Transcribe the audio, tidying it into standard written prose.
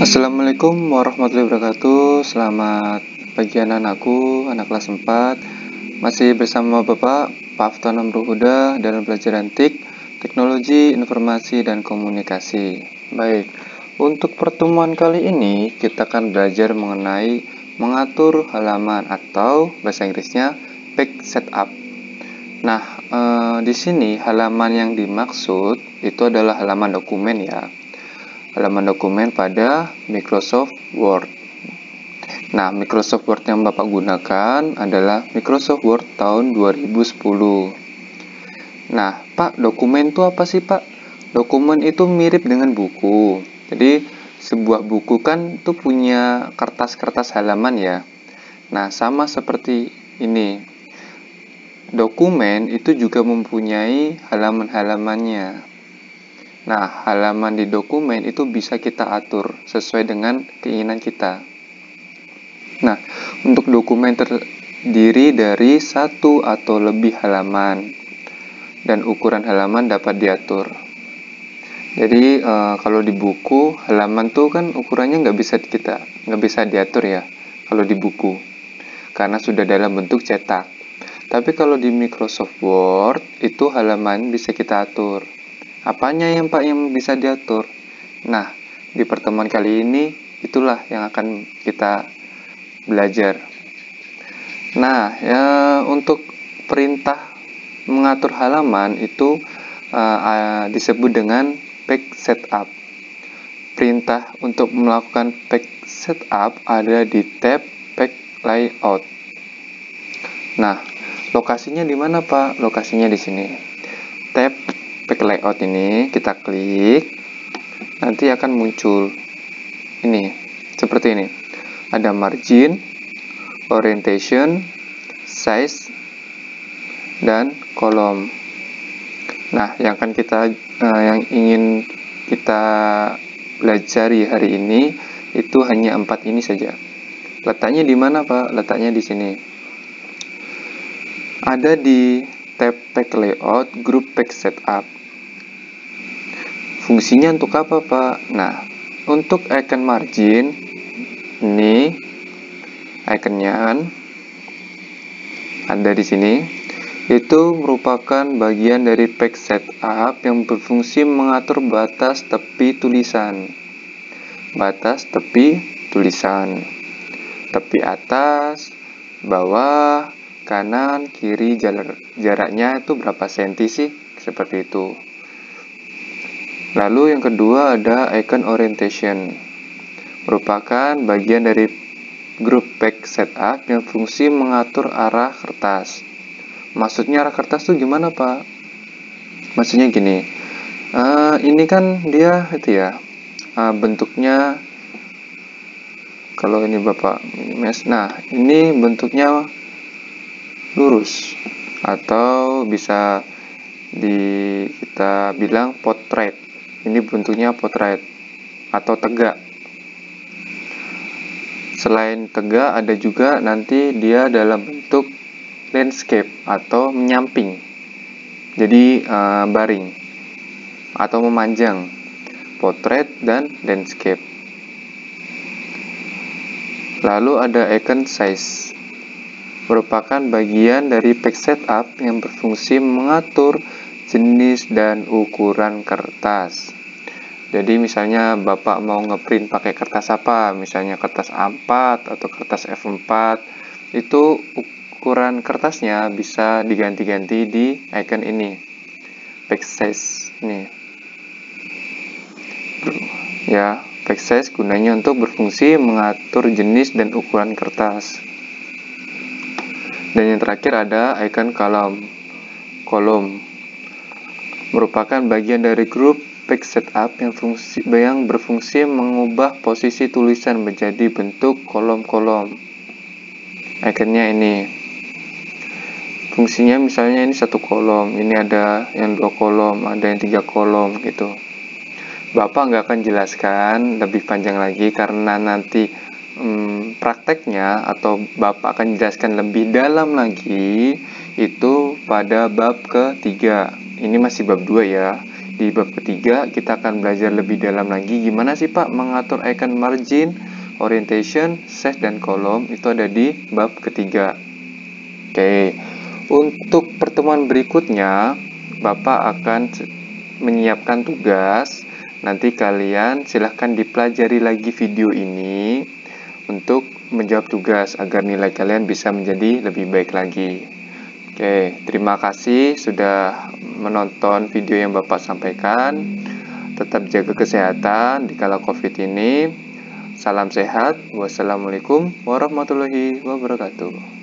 Assalamualaikum warahmatullahi wabarakatuh. Selamat pagi anak-anakku, anak kelas 4. Masih bersama Bapak, Pak Afton Amruhuda dalam pelajaran TIK, Teknologi Informasi dan Komunikasi. Baik, untuk pertemuan kali ini kita akan belajar mengenai mengatur halaman atau bahasa Inggrisnya page setup. Nah, di sini halaman yang dimaksud itu adalah halaman dokumen ya. Halaman dokumen pada Microsoft Word. Nah, Microsoft Word yang Bapak gunakan adalah Microsoft Word tahun 2010. Nah, Pak, dokumen itu apa sih, Pak? Dokumen itu mirip dengan buku. Jadi, sebuah buku kan itu punya kertas-kertas halaman ya. Nah, sama seperti ini. Dokumen itu juga mempunyai halaman-halamannya. Nah, halaman di dokumen itu bisa kita atur sesuai dengan keinginan kita. Nah, untuk dokumen terdiri dari satu atau lebih halaman dan ukuran halaman dapat diatur. Jadi, kalau di buku halaman tuh kan ukurannya nggak bisa diatur ya kalau di buku karena sudah dalam bentuk cetak. Tapi kalau di Microsoft Word itu halaman bisa kita atur. Apanya yang Pak yang bisa diatur? Nah, di pertemuan kali ini itulah yang akan kita belajar. Nah, ya untuk perintah mengatur halaman itu disebut dengan page setup. Perintah untuk melakukan page setup ada di tab page layout. Nah, lokasinya di mana Pak? Lokasinya di sini. Tab page layout ini kita klik, nanti akan muncul ini seperti ini. Ada margin, orientation, size, dan kolom. Nah, yang ingin kita pelajari hari ini itu hanya 4 ini saja. Letaknya di mana Pak? Letaknya di sini. Ada di tab page layout, group page setup. Fungsinya untuk apa Pak? Nah, untuk icon margin ini iconnya ada di sini. Itu merupakan bagian dari page setup yang berfungsi mengatur batas tepi tulisan. Batas tepi tulisan. Tepi atas, bawah, kanan, kiri, jaraknya itu berapa senti sih? Seperti itu. Lalu yang kedua ada icon orientation, merupakan bagian dari group page setup yang fungsi mengatur arah kertas. Maksudnya arah kertas tuh gimana Pak? Maksudnya gini, ini kan dia itu ya, bentuknya kalau ini Bapak nah ini bentuknya lurus atau bisa kita bilang portrait. Ini bentuknya portrait atau tegak. Selain tegak ada juga nanti dia dalam bentuk landscape atau menyamping. Jadi baring atau memanjang. Portrait dan landscape. Lalu ada icon size. Merupakan bagian dari page setup yang berfungsi mengatur jenis dan ukuran kertas. Jadi misalnya Bapak mau ngeprint pakai kertas apa, misalnya kertas A4 atau kertas F4, itu ukuran kertasnya bisa diganti-ganti di icon ini, page size ini. Ya, page size gunanya untuk berfungsi mengatur jenis dan ukuran kertas. Dan yang terakhir ada icon kolom. Merupakan bagian dari grup page setup yang berfungsi mengubah posisi tulisan menjadi bentuk kolom-kolom. Iconnya ini. Fungsinya misalnya ini 1 kolom, ini ada yang 2 kolom, ada yang 3 kolom gitu. Bapak nggak akan jelaskan lebih panjang lagi karena nanti prakteknya atau Bapak akan jelaskan lebih dalam lagi itu pada bab ketiga. Ini masih bab 2 ya. di bab ketiga kita akan belajar lebih dalam lagi gimana sih Pak mengatur icon margin, orientation, size, dan kolom. Itu ada di bab ketiga. Oke, untuk pertemuan berikutnya Bapak akan menyiapkan tugas. Nanti kalian silahkan dipelajari lagi video ini untuk menjawab tugas agar nilai kalian bisa menjadi lebih baik lagi. Oke, terima kasih sudah menonton video yang Bapak sampaikan. Tetap jaga kesehatan di kala COVID ini. Salam sehat. Wassalamualaikum warahmatullahi wabarakatuh.